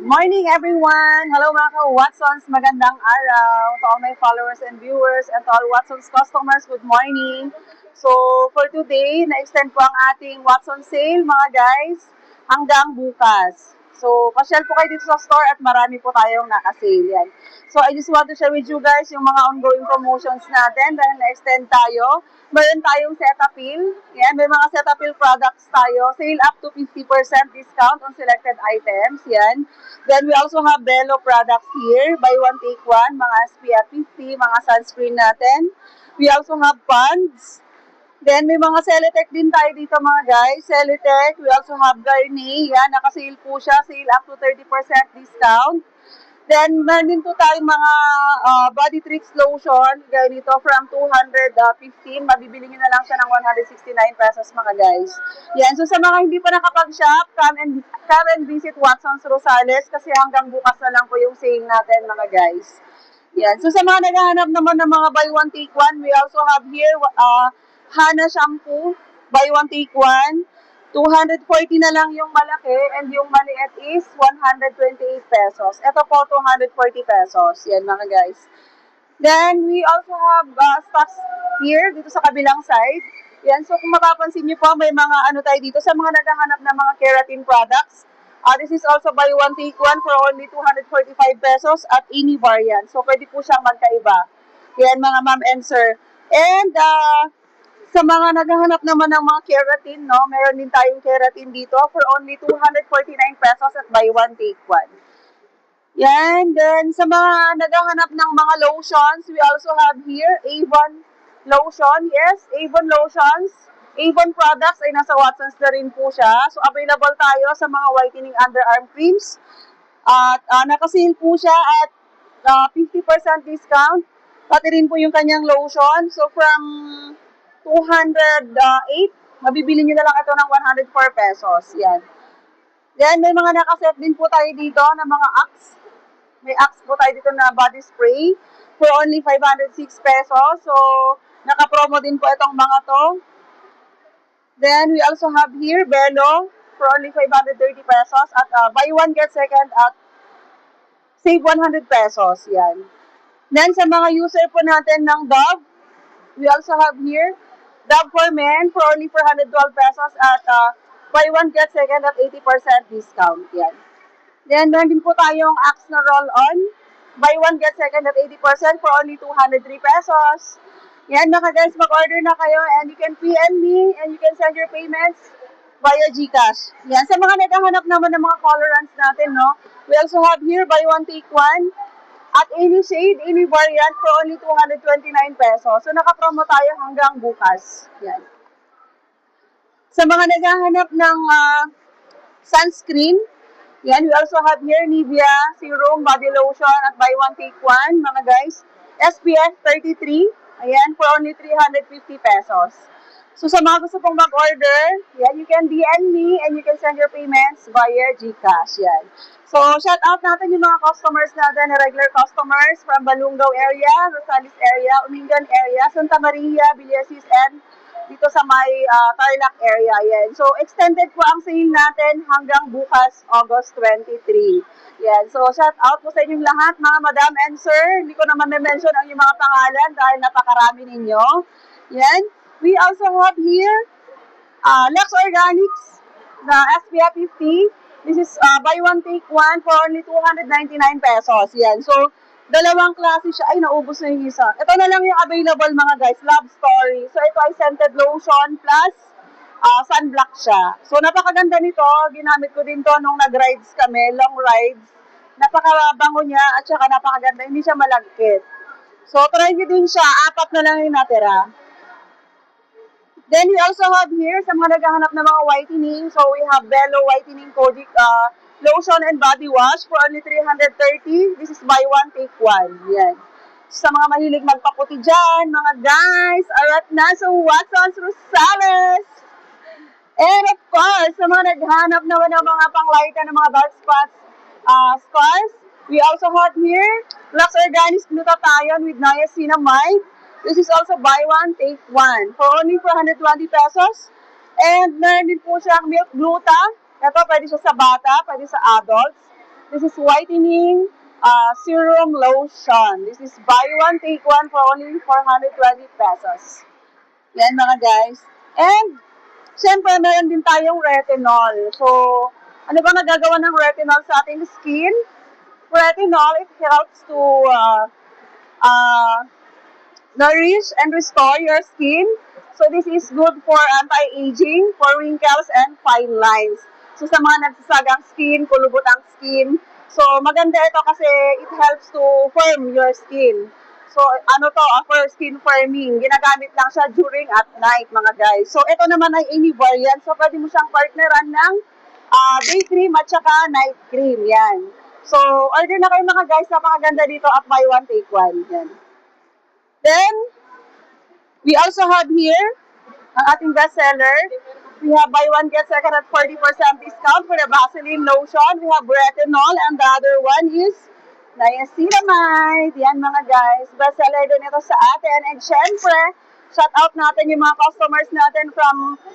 Morning everyone! Hello mga ka-Watsons! Magandang araw to all my followers and viewers and to all Watsons customers, good morning! So, for today, na-extend po ang ating Watson sale mga guys hanggang bukas. So, pasyal po kayo dito sa store at marami po tayong naka-sale yan. So, I just want to share with you guys yung mga ongoing promotions natin dahil na-extend tayo. Meron tayong Cetaphil. Yan, may mga Cetaphil products tayo. Sale up to 50% discount on selected items. Yan. Then we also have Bello products here. Buy one, take one. Mga SPF 50, mga sunscreen natin. We also have Ponds. Then may mga Celetec din tayo dito mga guys. Celetec. We also have Garnier. Yan, nakasale po siya. Sale up to 30% discount. Then, meron din po tayong mga body treats lotion. Gaya nito, from 215, mabibili nyo na lang siya ng 169 pesos mga guys. Yan, so sa mga hindi pa nakapag-shop, come and visit Watson's Rosales kasi hanggang bukas na lang po yung sale natin mga guys. Yan, so sa mga naghahanap naman ng mga buy one take one, we also have here Hana shampoo, buy one take one. 240 na lang yung malaki and yung maliit is 128 pesos. Ito po, 240 pesos. Yan mga guys. Then, we also have stocks here dito sa kabilang side. Yan, so kung mapapansin nyo po, may mga ano tayo dito sa mga naghahanap ng mga keratin products. This is also buy one take one for only 245 pesos at any variant. So, pwede po siyang magkaiba. Yan mga ma'am and sir. And, sa mga naghahanap naman ng mga keratin, no, meron din tayong keratin dito for only 249 pesos at buy one, take one. Yan. Then, sa mga naghahanap ng mga lotions, we also have here Avon lotion. Yes, Avon lotions. Avon products ay nasa Watsons na rin po siya. So, available tayo sa mga whitening underarm creams. At nakasale po siya at 50% discount. Pati rin po yung kanyang lotion. So, from 208, mabibili nyo na lang ito ng 104 pesos. Yan. Then, may mga nakaset din po tayo dito na mga Axe. May Axe po tayo dito na body spray for only 506 pesos. So, naka-promo din po itong mga to. Then, we also have here Bello for only 530 pesos at buy one get second at save 100 pesos. Yan. Then, sa mga user po natin ng Dove, we also have here Dove for men for only 412 pesos at buy one get second at 80% discount. Yan. Then, meron din po tayong Axe na roll-on. Buy one get second at 80% for only 203 pesos. Yan, mga guys, mag-order na kayo and you can PM me and you can send your payments via GCash. Yan, sa mga naghahanap naman ng mga colorants natin, no? We also have here buy one take one at any shade, any variant for only 229 pesos. So, naka-promo tayo hanggang bukas. Yan. Sa mga naghahanap ng sunscreen, yan, we also have here Nivea Serum Body Lotion at buy one take one, mga guys. SPF 33, ayan, for only 350 pesos. So, sa mga gusto pong mag-order, yan, you can DM me and you can send your payments via GCash, yan. So, shout out natin yung mga customers natin, regular customers from Balungaw area, Rosales area, Umingan area, Santa Maria, Villasis, and dito sa may Tarlac area. Yan. So, extended po ang sale natin hanggang bukas, August 23. Yan. So, shout out po sa inyong lahat, mga madam and sir. Hindi ko naman na-mention ang yung mga pangalan dahil napakarami ninyo. Yan. We also have here Lux Organics na SPF 50. This is buy one take one for only 299 pesos. Yan. So, dalawang klase siya. Ay, naubos na yung isa. Ito na lang yung available mga guys. Love Story. So, ito ay scented lotion plus sunblock siya. So, napakaganda nito. Ginamit ko din to nung nag-rides kami. Long rides. Napakabango niya at saka napakaganda. Hindi siya malagkit. So, try nyo din siya. 4 na lang yung natira. Then, we also have here sa mga naghahanap ng mga whitening. So, we have Bello Whitening Kojic Lotion and Body Wash for only 330. This is buy one, take one. Yan. Sa mga mahilig magpaputi dyan, mga guys, arat na sa Watson's Rosales. And of course, sa mga naghahanap naman ng mga panglighter ng mga dark spots, scars, we also have here Lux Organics Glutathione with Niacinamide. This is also buy one, take one for only 420 pesos. And meron din po siyang milk gluta. Ito, pwede siya sa bata, pwede sa adults. This is whitening serum lotion. This is buy one, take one for only 420 pesos. Yan mga guys. And, syempre, meron din tayong retinol. So, ano ba nagagawa ng retinol sa ating skin? Retinol, it helps to uh, nourish and restore your skin. So this is good for anti-aging, for wrinkles and fine lines. So sa mga nagsasagang skin, kulubot ang skin. So maganda ito kasi it helps to firm your skin. So ano to, for skin firming. Ginagamit lang siya during at night mga guys. So ito naman ay any variant. So pwede mo siyang partneran ng day cream at saka night cream. Yan. So order na kayo mga guys. Napakaganda dito at buy one take one. Yan. Then, we also have here ang ating bestseller. We have buy one get second at 40% discount for the Vaseline lotion. We have retinol and the other one is niacinamide. Yan mga guys. Bestseller din ito sa atin. And syempre, shout out natin yung mga customers natin from